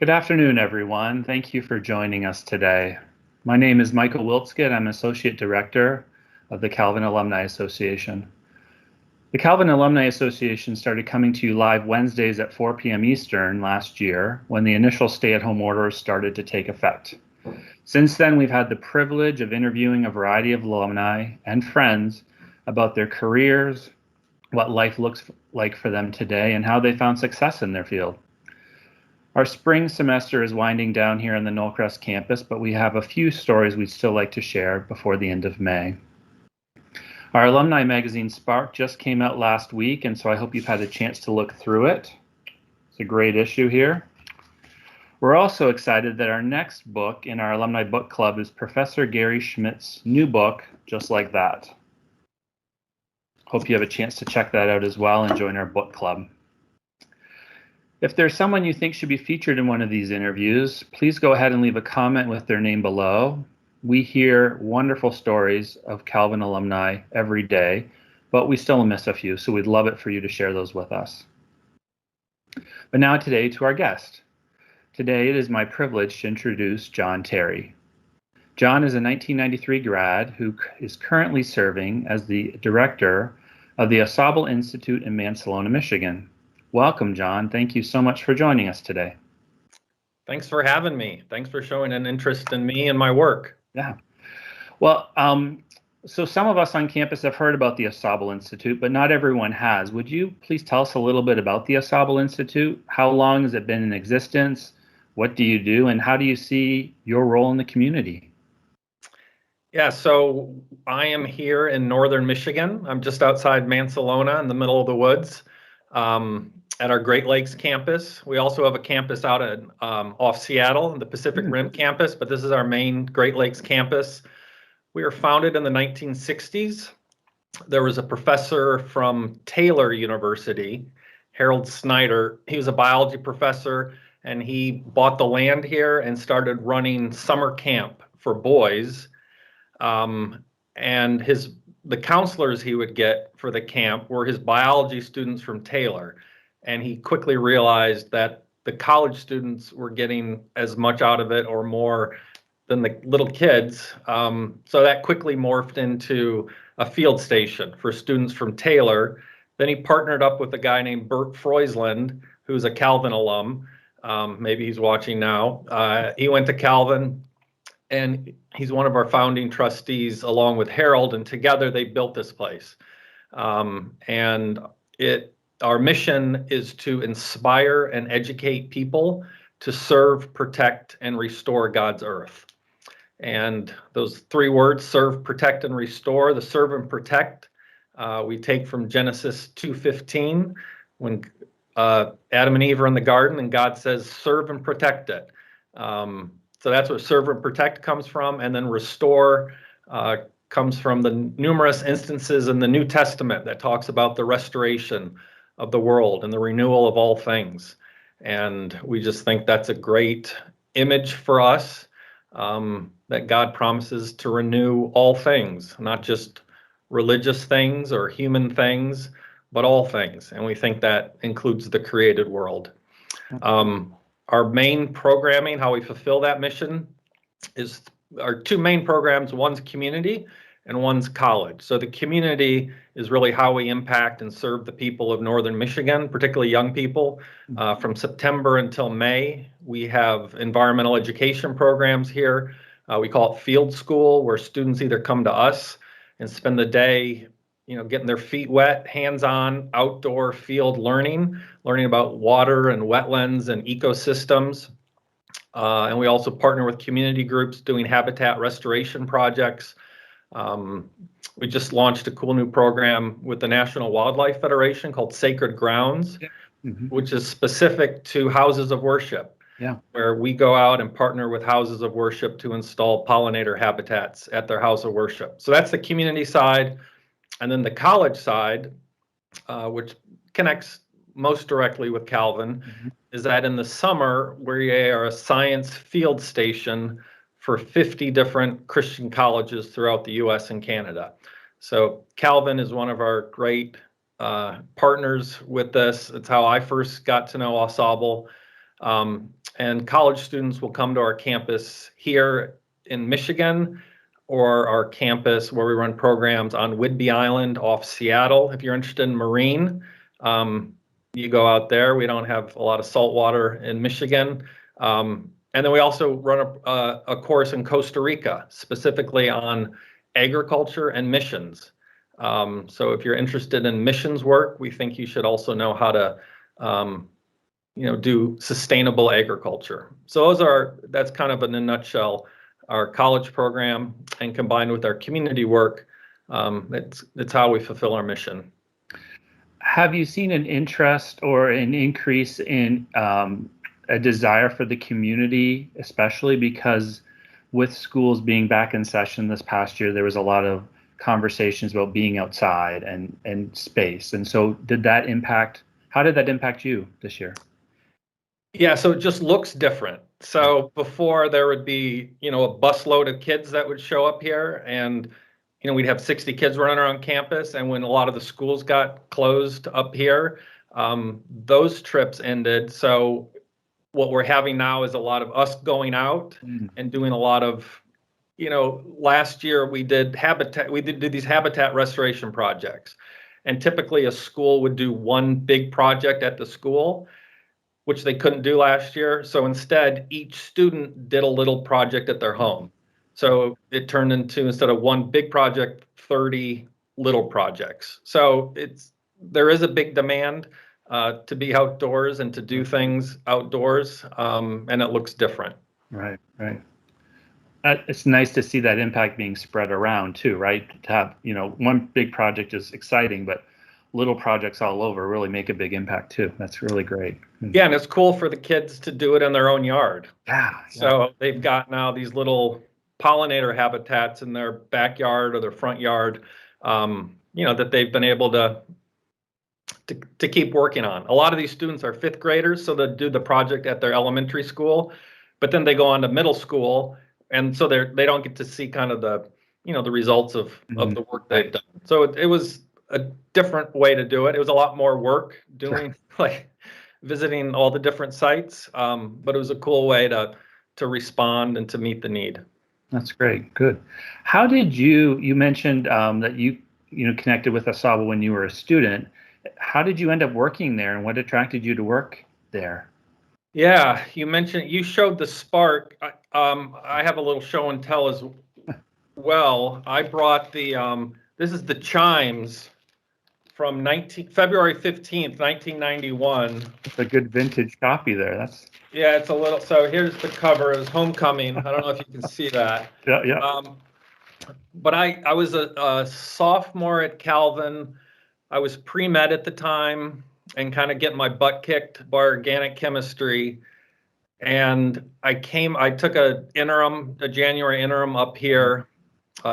Good afternoon, everyone. Thank you for joining us today. My name is Michael Wiltskid. I'm Associate Director of the Calvin Alumni Association. The Calvin Alumni Association started coming to you live Wednesdays at 4 p.m. Eastern last year when the initial stay-at-home orders started to take effect. Since then, we've had the privilege of interviewing a variety of alumni and friends about their careers, what life looks like for them today, and how they found success in their field. Our spring semester is winding down here on the Knollcrest campus, but we have a few stories we'd still like to share before the end of May. Our alumni magazine, Spark, just came out last week, and so I hope you've had a chance to look through it. It's a great issue here. We're also excited that our next book in our alumni book club is Professor Gary Schmidt's new book, Just Like That. Hope you have a chance to check that out as well and join our book club. If there's someone you think should be featured in one of these interviews, please go ahead and leave a comment with their name below. We hear wonderful stories of Calvin alumni every day, but we still miss a few, so we'd love it for you to share those with us. But now today to our guest. Today it is my privilege to introduce Jon Terry. Jon is a 1993 grad who is currently serving as the director of the Asaba Institute in Mansalona, Michigan. Welcome, Jon. Thank you so much for joining us today. Thanks for having me. Thanks for showing an interest in me and my work. Yeah. Well, so some of us on campus have heard about the Asaba Institute, but not everyone has. Would you please tell us a little bit about the Asaba Institute? How long has it been in existence? What do you do? And how do you see your role in the community? Yeah, so I am here in northern Michigan. I'm just outside Mansalona in the middle of the woods. At our Great Lakes campus. We also have a campus out at off Seattle, the Pacific Rim campus, but this is our main Great Lakes campus. We were founded in the 1960s. There was a professor from Taylor University, Harold Snyder. He was a biology professor, and he bought the land here and started running summer camp for boys. And the counselors he would get for the camp were his biology students from Taylor. And he quickly realized that the college students were getting as much out of it or more than the little kids. So that quickly morphed into a field station for students from Taylor. Then he partnered up with a guy named Bert Freusland, who's a Calvin alum. Maybe he's watching now. He went to Calvin, and he's one of our founding trustees along with Harold, and together they built this place. Our mission is to inspire and educate people to serve, protect, and restore God's earth. And those three words, serve, protect, and restore, the serve and protect, we take from Genesis 2:15, when Adam and Eve are in the garden and God says, serve and protect it. So that's what serve and protect comes from. And then restore comes from the numerous instances in the New Testament that talks about the restoration of the world and the renewal of all things. And we just think that's a great image for us, that God promises to renew all things, not just religious things or human things, but all things. And we think that includes the created world. Our main programming, how we fulfill that mission, is our two main programs. One's community and one's college. So the community is really how we impact and serve the people of northern Michigan, particularly young people. From September until May, we have environmental education programs here. We call it field school, where students either come to us and spend the day, getting their feet wet, hands-on, outdoor field learning about water and wetlands and ecosystems. And we also partner with community groups doing habitat restoration projects. We just launched a cool new program with the National Wildlife Federation called Sacred Grounds, which is specific to houses of worship, where we go out and partner with houses of worship to install pollinator habitats at their house of worship. So that's the community side. And then the college side, which connects most directly with Calvin, is that in the summer, we are a science field station for 50 different Christian colleges throughout the US and Canada. So Calvin is one of our great partners with this. It's how I first got to know Asaba. and college students will come to our campus here in Michigan, or our campus where we run programs on Whidbey Island off Seattle. If you're interested in marine, you go out there. We don't have a lot of salt water in Michigan. And then we also run a course in Costa Rica, specifically on agriculture and missions. So if you're interested in missions work, we think you should also know how to do sustainable agriculture. So that's kind of in a nutshell our college program, and combined with our community work, it's how we fulfill our mission. Have you seen an interest or an increase in a desire for the community, especially because with schools being back in session this past year, there was a lot of conversations about being outside and space. And so how did that impact you this year? Yeah, so it just looks different. So before there would be, a busload of kids that would show up here, and we'd have 60 kids running around campus. And when a lot of the schools got closed up here, those trips ended. So what we're having now is a lot of us going out and doing a lot of, last year we did these habitat restoration projects. And typically a school would do one big project at the school, which they couldn't do last year. So instead, each student did a little project at their home. So it turned into, instead of one big project, 30 little projects. So there is a big demand to be outdoors and to do things outdoors, and it looks different. Right. It's nice to see that impact being spread around too, right? To have, one big project is exciting, but little projects all over really make a big impact too. That's really great. Yeah, and it's cool for the kids to do it in their own yard. Yeah. So they've got now these little pollinator habitats in their backyard or their front yard, that they've been able to keep working on. A lot of these students are fifth graders, so they do the project at their elementary school, but then they go on to middle school, and so they don't get to see kind of the the results of the work they've done. So it was a different way to do it. It was a lot more work doing like visiting all the different sites, but it was a cool way to respond and to meet the need. That's great. Good. How did you mentioned that you connected with Asaba when you were a student. How did you end up working there, and what attracted you to work there? Yeah, you showed the spark. I have a little show and tell as well. I brought this is the chimes from February 15th, 1991. It's a good vintage copy there. Yeah, it's a little, so here's the cover. It was Homecoming. I don't know if you can see that. Yeah. But I was a sophomore at Calvin. I was pre-med at the time and kind of getting my butt kicked by organic chemistry. And I took a January interim up here,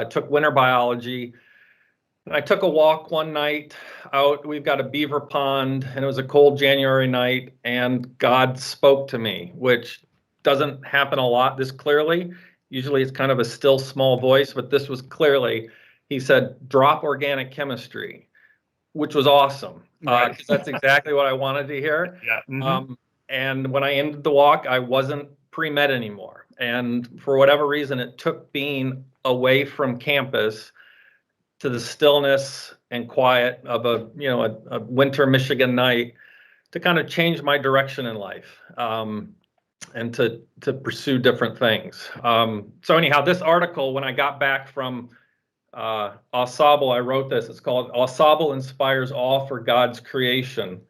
took winter biology. And I took a walk one night out. We've got a beaver pond, and it was a cold January night, and God spoke to me, which doesn't happen a lot this clearly. Usually it's kind of a still small voice, but this was clearly, he said, drop organic chemistry, which was awesome. Right. That's exactly what I wanted to hear. Yeah. Mm-hmm. And when I ended the walk, I wasn't pre-med anymore. And for whatever reason, it took being away from campus to the stillness and quiet of a winter Michigan night to kind of change my direction in life, and to pursue different things. So anyhow, this article, when I got back from Asaba, I wrote this. It's called Asaba Inspires Awe for God's Creation.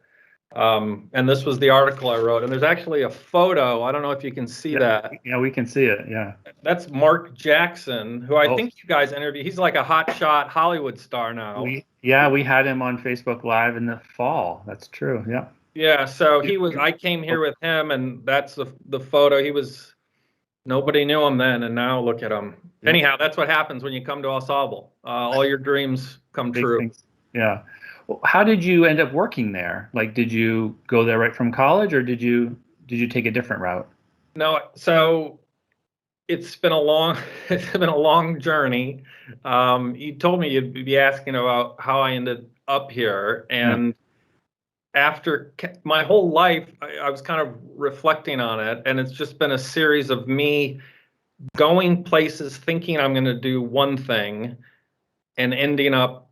And this was the article I wrote. And there's actually a photo. I don't know if you can see that. Yeah, we can see it. Yeah. That's Mark Jackson, who I think you guys interviewed. He's like a hotshot Hollywood star now. We had him on Facebook Live in the fall. That's true. Yeah. Yeah. So I came here with him, and that's the photo. Nobody knew him then, and now look at him. Yeah. Anyhow, that's what happens when you come to Asaba. All your dreams come true. Things. Yeah. Well, how did you end up working there? Like, did you go there right from college, or did you take a different route? No. So it's been a long journey. You told me you'd be asking about how I ended up here, and after my whole life, I was kind of reflecting on it, and it's just been a series of me going places thinking I'm going to do one thing and ending up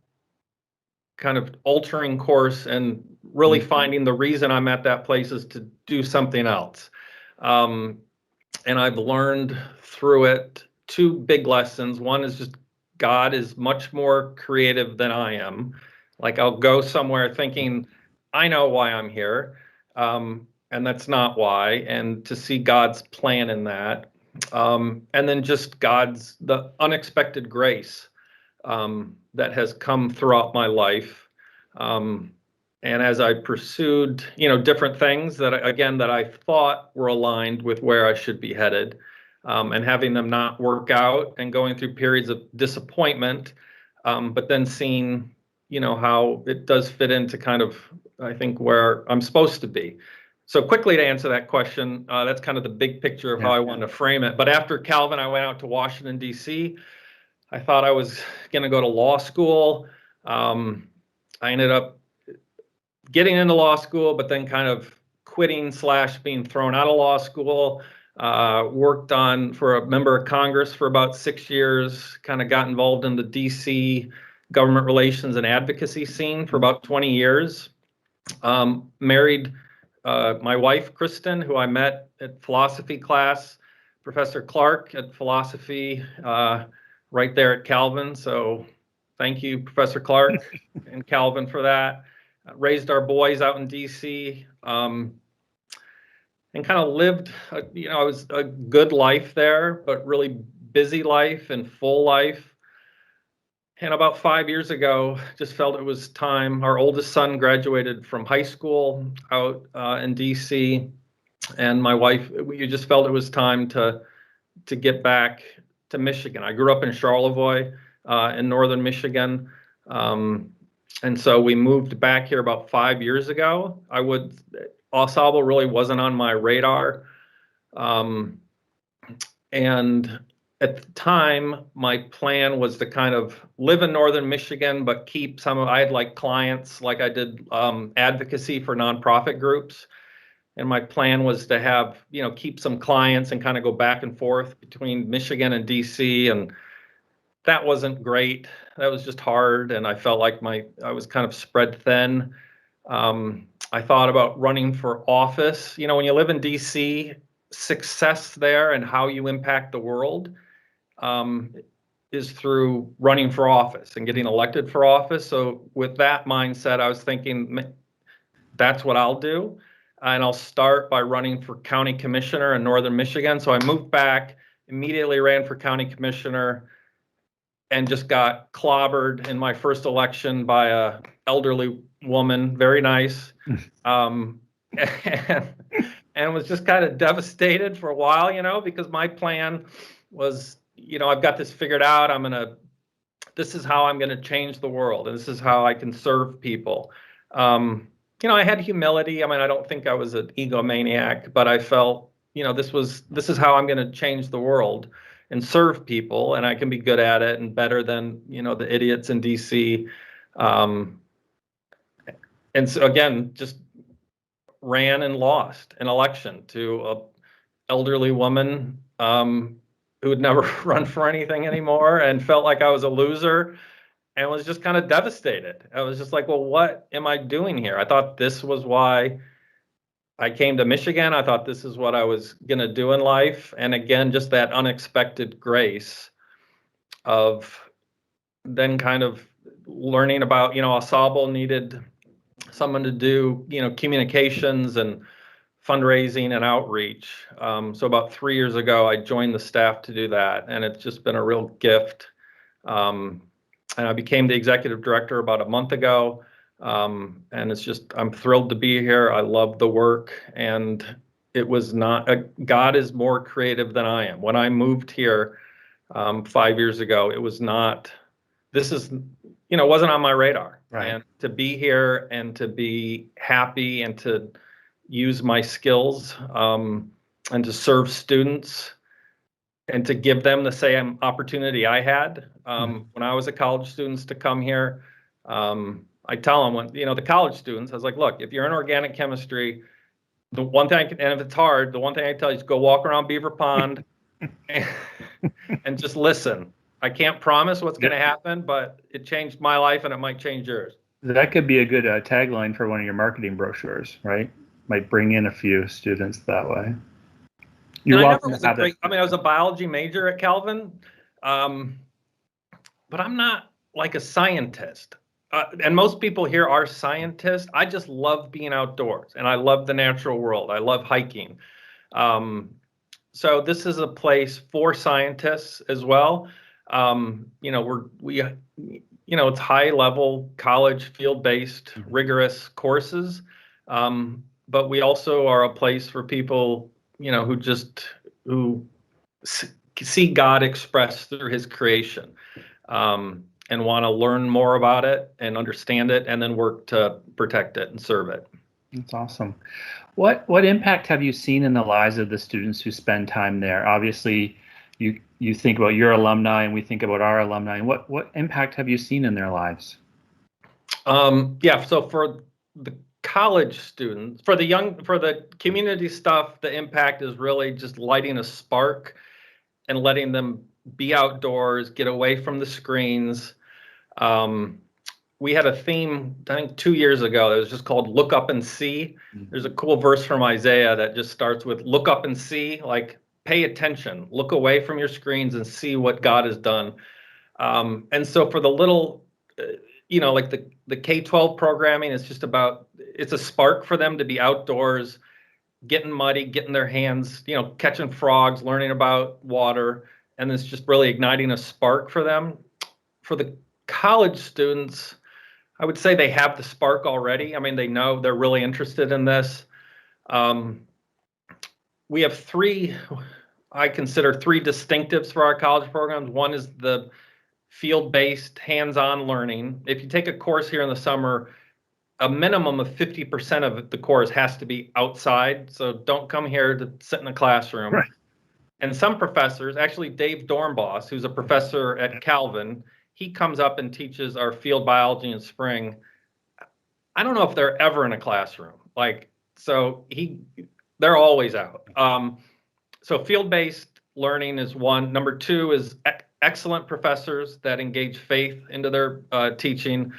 kind of altering course and really finding the reason I'm at that place is to do something else. And I've learned through it two big lessons. One is just God is much more creative than I am. Like I'll go somewhere thinking, I know why I'm here. And that's not why. And to see God's plan in that. And then just the unexpected grace that has come throughout my life. And as I pursued, different things that I thought were aligned with where I should be headed, and having them not work out and going through periods of disappointment, but then seeing, how it does fit into kind of, I think, where I'm supposed to be. So quickly to answer that question, that's kind of the big picture of how I wanted to frame it. But after Calvin, I went out to Washington, D.C. I thought I was going to go to law school. I ended up getting into law school, but then kind of quitting / being thrown out of law school. Worked for a member of Congress for about 6 years, kind of got involved in the DC government relations and advocacy scene for about 20 years. Married my wife, Kristen, who I met at philosophy class, Professor Clark at philosophy right there at Calvin. So thank you, Professor Clark and Calvin for that. Raised our boys out in DC, and kind of lived, it was a good life there, but really busy life and full life. And about 5 years ago, just felt it was time. Our oldest son graduated from high school out in DC, and my wife, we just felt it was time to get back to Michigan. I grew up in Charlevoix, in northern Michigan. And so we moved back here about 5 years ago. Asaba really wasn't on my radar. And at the time, my plan was to kind of live in northern Michigan, but keep I had like clients, like I did advocacy for nonprofit groups. And my plan was to have, keep some clients and kind of go back and forth between Michigan and DC. And that wasn't great. That was just hard. And I felt like I was kind of spread thin. I thought about running for office. When you live in DC, success there and how you impact the world is through running for office and getting elected for office. So with that mindset, I was thinking that's what I'll do. And I'll start by running for county commissioner in northern Michigan. So I moved back, immediately ran for county commissioner, and just got clobbered in my first election by a elderly woman, very nice, and was just kind of devastated for a while, because my plan was, I've got this figured out. This is how I'm going to change the world, and this is how I can serve people. I had humility. I don't think I was an egomaniac, but I felt, this is how I'm going to change the world and serve people, and I can be good at it and better than, the idiots in DC. And so again, just ran and lost an election to a elderly woman who would never run for anything anymore and felt like I was a loser. And was just kind of devastated. I was just like, well, what am I doing here? I thought this was why I came to Michigan. I thought this is what I was going to do in life. And again, just that unexpected grace of then kind of learning about, Asaba needed someone to do, communications and fundraising and outreach. So about 3 years ago, I joined the staff to do that. And it's just been a real gift. And I became the executive director about a month ago. And I'm thrilled to be here. I love the work. And it was not, God is more creative than I am. When I moved here 5 years ago, it was not, it wasn't on my radar. Right. And to be here and to be happy and to use my skills and to serve students and to give them the same opportunity I had when I was a college student to come here. I I tell them when, the college students, I was like, look, if you're in organic chemistry, the one thing, and if it's hard, the one thing I tell you is go walk around Beaver Pond and just listen. I can't promise what's going to happen, but it changed my life and it might change yours. That could be a good tagline for one of your marketing brochures, right? Might bring in a few students that way. I was a biology major at Calvin, but I'm not like a scientist. And most people here are scientists. I just love being outdoors and I love the natural world. I love hiking. So this is a place for scientists as well. It's high level college field-based rigorous courses. But we also are a place for people, who see God expressed through his creation, and want to learn more about it and understand it and then work to protect it and serve it. That's awesome. What impact have you seen in the lives of the students who spend time there? Obviously, you think about your alumni and we think about our alumni. And what impact have you seen in their lives? So for the college students, for the community stuff, the impact is really just lighting a spark and letting them be outdoors, get away from the screens. We had a theme, I think 2 years ago, that was just called Look Up and See. There's a cool verse from Isaiah that just starts with look up and see, like pay attention, look away from your screens and see what God has done. And so for the little, like the K-12 programming, it's a spark for them to be outdoors, getting muddy, getting their hands, catching frogs, learning about water, and it's just really igniting a spark for them. For the college students, I would say they have the spark already. I mean, they know they're really interested in this. We have I consider three distinctives for our college programs. One is the field-based, hands-on learning. If you take a course here in the summer, a minimum of 50% of the course has to be outside. So don't come here to sit in a classroom. Right. And some professors, actually Dave Dornbos, who's a professor at Calvin, he comes up and teaches our field biology in spring. I don't know if they're ever in a classroom. They're always out. So field-based learning is one. Number two is excellent professors that engage faith into their teaching.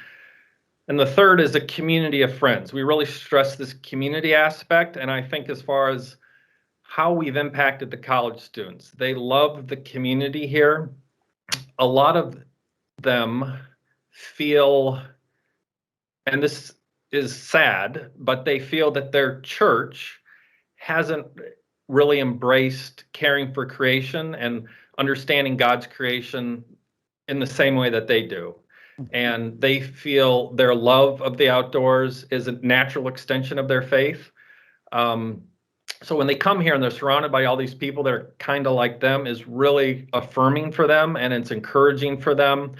And the third is a community of friends. We really stress this community aspect. And I think as far as how we've impacted the college students, they love the community here. A lot of them feel, and this is sad, but they feel that their church hasn't really embraced caring for creation and understanding God's creation in the same way that they do. And they feel their love of the outdoors is a natural extension of their faith. So when they come here and they're surrounded by all these people that are kind of like them, is really affirming for them and it's encouraging for them.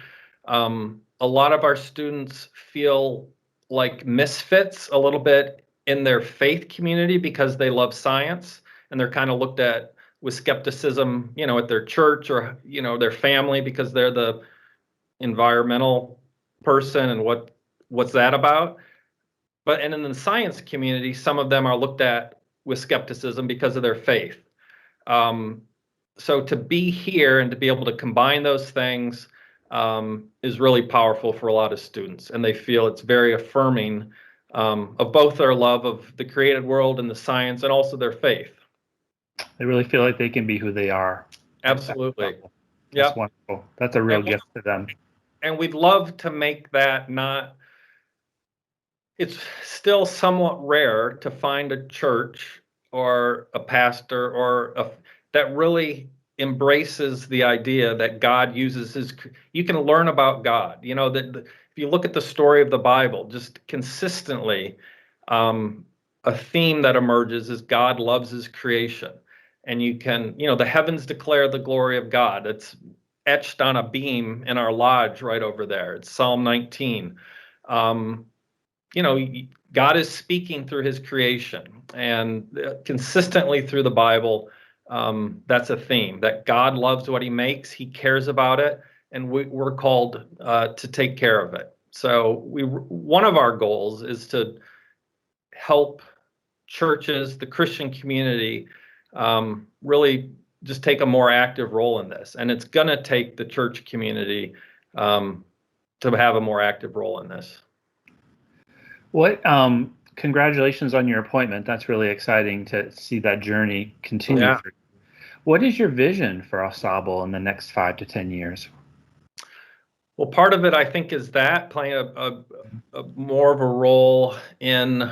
A lot of our students feel like misfits a little bit in their faith community because they love science and they're kind of looked at with skepticism, at their church or, their family because they're the environmental person and what's that about. And in the science community, some of them are looked at with skepticism because of their faith. So to be here and to be able to combine those things is really powerful for a lot of students, and they feel it's very affirming of both their love of the created world and the science and also their faith. They really feel like they can be who they are. Absolutely. That's wonderful. That's a real gift to them. And we'd love to make that it's still somewhat rare to find a church or a pastor that really embraces the idea that God uses you can learn about God. If you look at the story of the Bible, just consistently, a theme that emerges is God loves his creation. And you can, the heavens declare the glory of God. It's etched on a beam in our lodge right over there. It's Psalm 19. God is speaking through his creation, and consistently through the Bible, that's a theme, that God loves what he makes, he cares about it, and we're called to take care of it. So one of our goals is to help churches, the Christian community, really just take a more active role in this. And it's going to take the church community to have a more active role in this. Congratulations on your appointment. That's really exciting to see that journey continue. Yeah. What is your vision for Asaba in the next 5 to 10 years? Well, part of it, I think, is that playing a more of a role in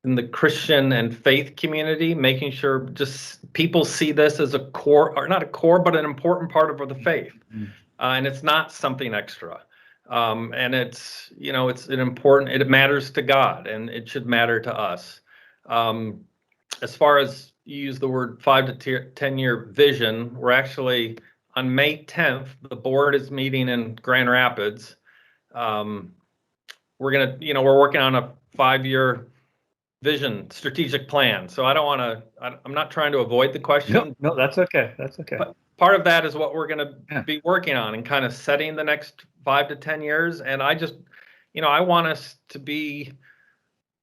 the Christian and faith community, making sure just people see this as a core, or not a core, but an important part of the faith. Mm-hmm. And it's not something extra. And it's, it's an important, it matters to God, and it should matter to us. As far as you use the word 5 to 10 year vision, we're actually on May 10th, the board is meeting in Grand Rapids. We're working on a 5-year vision strategic plan. So I'm not trying to avoid the question. No, that's okay. That's okay. But part of that is what we're going to be working on and kind of setting the next 5 to 10 years. And I just, I want us to be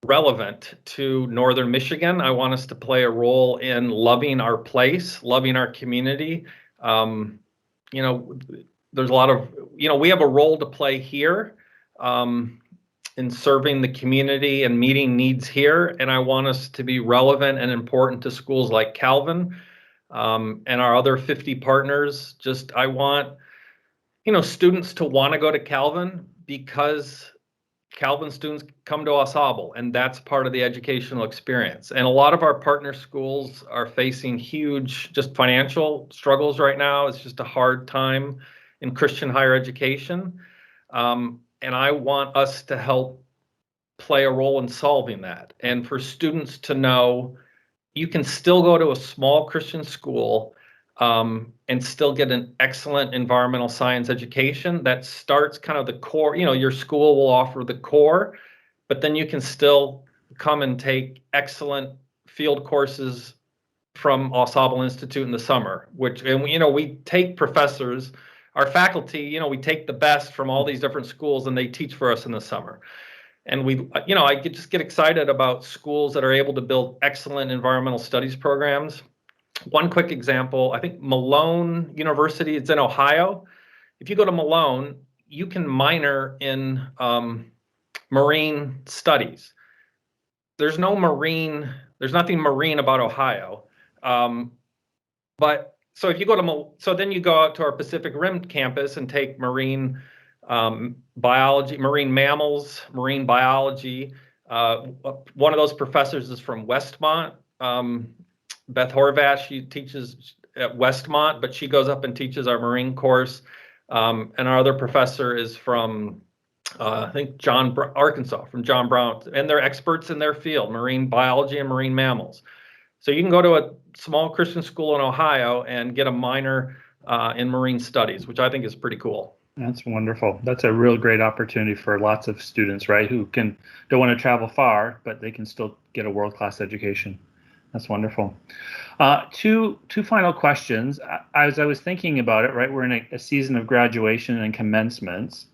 relevant to Northern Michigan. I want us to play a role in loving our place, loving our community. There's a lot of, we have a role to play here in serving the community and meeting needs here. And I want us to be relevant and important to schools like Calvin and our other 50 partners. I want, students to want to go to Calvin because Calvin students come to Asaba, and that's part of the educational experience. And a lot of our partner schools are facing huge just financial struggles right now. It's just a hard time in Christian higher education. And I want us to help play a role in solving that. And for students to know you can still go to a small Christian school and still get an excellent environmental science education that starts kind of the core. Your school will offer the core, but then you can still come and take excellent field courses from Asaba Institute in the summer, we take professors, our faculty, we take the best from all these different schools and they teach for us in the summer. And I just get excited about schools that are able to build excellent environmental studies programs. One quick example, I think Malone University, it's in Ohio. If you go to Malone, you can minor in marine studies. There's nothing marine about Ohio. But so if you then you go out to our Pacific Rim campus and take marine biology, marine mammals, marine biology. One of those professors is from Westmont. Beth Horvath, she teaches at Westmont, but she goes up and teaches our marine course. And our other professor is from, I think, Arkansas, from John Brown. And they're experts in their field, marine biology and marine mammals. So you can go to a small Christian school in Ohio and get a minor in marine studies, which I think is pretty cool. That's wonderful. That's a real great opportunity for lots of students, right, who don't want to travel far, but they can still get a world-class education. That's wonderful. Two final questions. As I was thinking about it, right, we're in a season of graduation and commencements.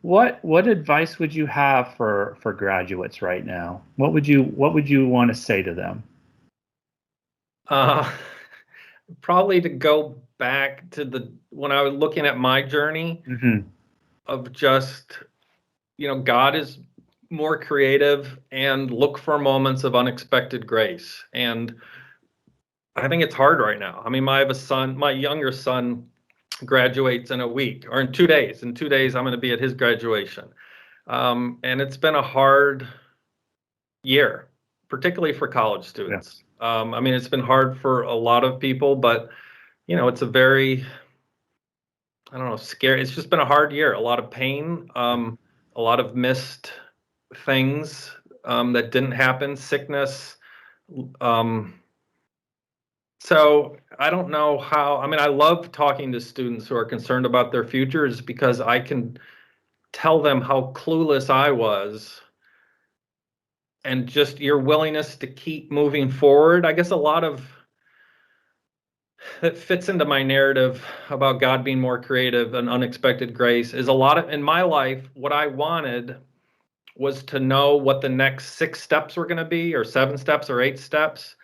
What advice would you have for graduates right now? What would you want to say to them? Probably to go back to when I was looking at my journey of just, God is more creative, and look for moments of unexpected grace. And I think it's hard right now. I mean, I have a son, my younger son graduates in a week or in 2 days. In 2 days, I'm going to be at his graduation. And it's been a hard year, particularly for college students. Yes. I mean, it's been hard for a lot of people, but, it's a very, scary. It's just been a hard year, a lot of pain, a lot of missed things that didn't happen, sickness. So I don't know how, I love talking to students who are concerned about their futures because I can tell them how clueless I was, and just your willingness to keep moving forward. I guess a lot of that fits into my narrative about God being more creative and unexpected grace is a lot of, in my life, what I wanted was to know what the next 6 steps were going to be, or 7 steps, or 8 steps.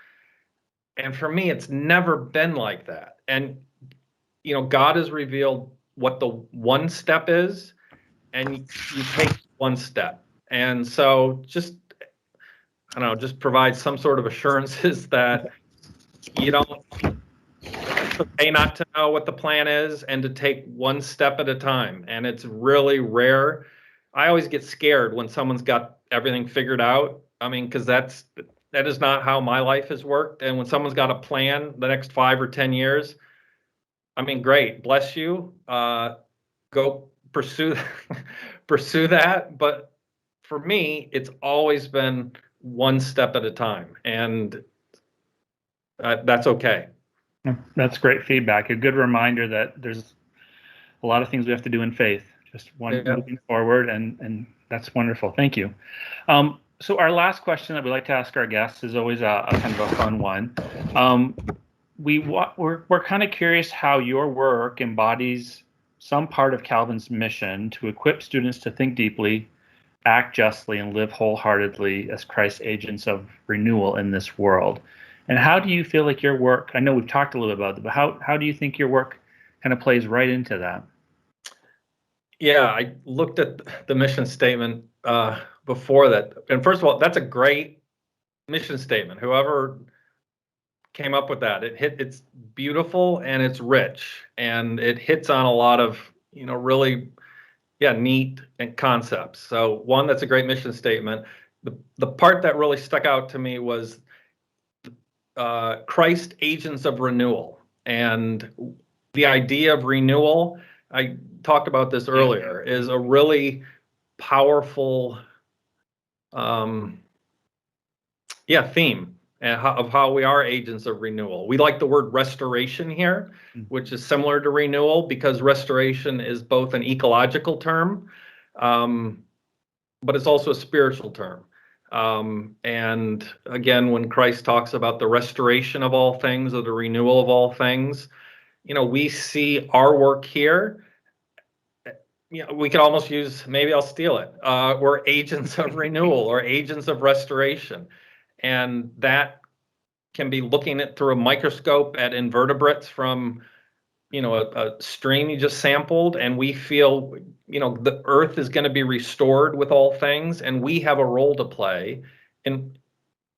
And for me, it's never been like that. And, God has revealed what the one step is, and you take one step. And so just, I don't know, just provide some sort of assurances that you don't, it's okay not to know what the plan is and to take one step at a time. And it's really rare. I always get scared when someone's got everything figured out. I mean, because that is not how my life has worked. And when someone's got a plan the next 5 or 10 years, I mean, great, bless you. Go pursue pursue that. But for me, it's always been one step at a time, and that's okay. That's great feedback. A good reminder that there's a lot of things we have to do in faith. Just one moving forward, and that's wonderful. Thank you. So our last question that we like to ask our guests is always a kind of a fun one. We're kind of curious how your work embodies some part of Calvin's mission to equip students to think deeply, act justly, and live wholeheartedly as Christ's agents of renewal in this world. And how do you feel like your work, I know we've talked a little bit about it, but how do you think your work kind of plays right into that? Yeah, I looked at the mission statement before that. And first of all, that's a great mission statement. Whoever came up with that, it's beautiful and it's rich, and it hits on a lot of, really, neat and concepts. So one, that's a great mission statement. The part that really stuck out to me was Christ agents of renewal. And the idea of renewal, I talked about this earlier, is a really powerful theme of how we are agents of renewal. We like the word restoration here, which is similar to renewal, because restoration is both an ecological term, but it's also a spiritual term. And again, when Christ talks about the restoration of all things, or the renewal of all things, we see our work here. We could almost use, maybe I'll steal it. We're agents of renewal or agents of restoration. And that can be looking at through a microscope at invertebrates from, a stream you just sampled, and we feel, the earth is going to be restored with all things, and we have a role to play in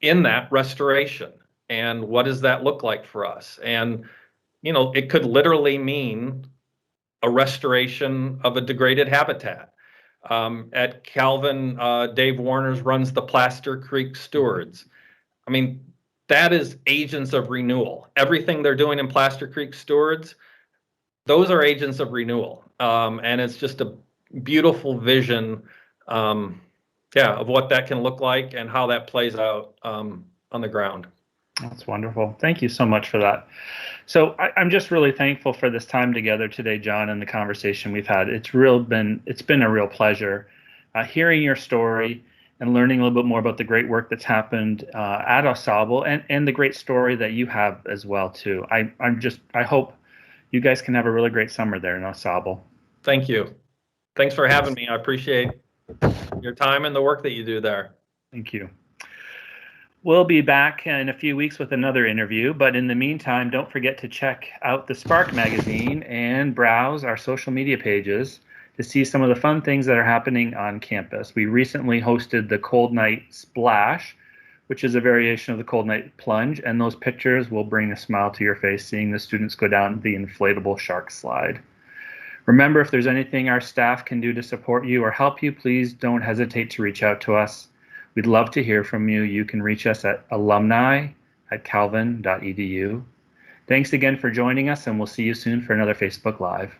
that restoration. And what does that look like for us? And, it could literally mean a restoration of a degraded habitat. At Calvin, Dave Warners runs the Plaster Creek Stewards. I mean, that is agents of renewal. Everything they're doing in Plaster Creek Stewards, those are agents of renewal. And it's just a beautiful vision, of what that can look like and how that plays out on the ground. That's wonderful. Thank you so much for that. So I'm just really thankful for this time together today, Jon, and the conversation we've had. It's been a real pleasure hearing your story and learning a little bit more about the great work that's happened at Asaba, and the great story that you have as well too. I hope you guys can have a really great summer there in Asaba. Thank you. Thanks for having me. I appreciate your time and the work that you do there. Thank you. We'll be back in a few weeks with another interview, but in the meantime, don't forget to check out the Spark magazine and browse our social media pages to see some of the fun things that are happening on campus. We recently hosted the Cold Night Splash, which is a variation of the Cold Night Plunge, and those pictures will bring a smile to your face seeing the students go down the inflatable shark slide. Remember, if there's anything our staff can do to support you or help you, please don't hesitate to reach out to us. We'd love to hear from you. You can reach us at alumni@calvin.edu. Thanks again for joining us, and we'll see you soon for another Facebook Live.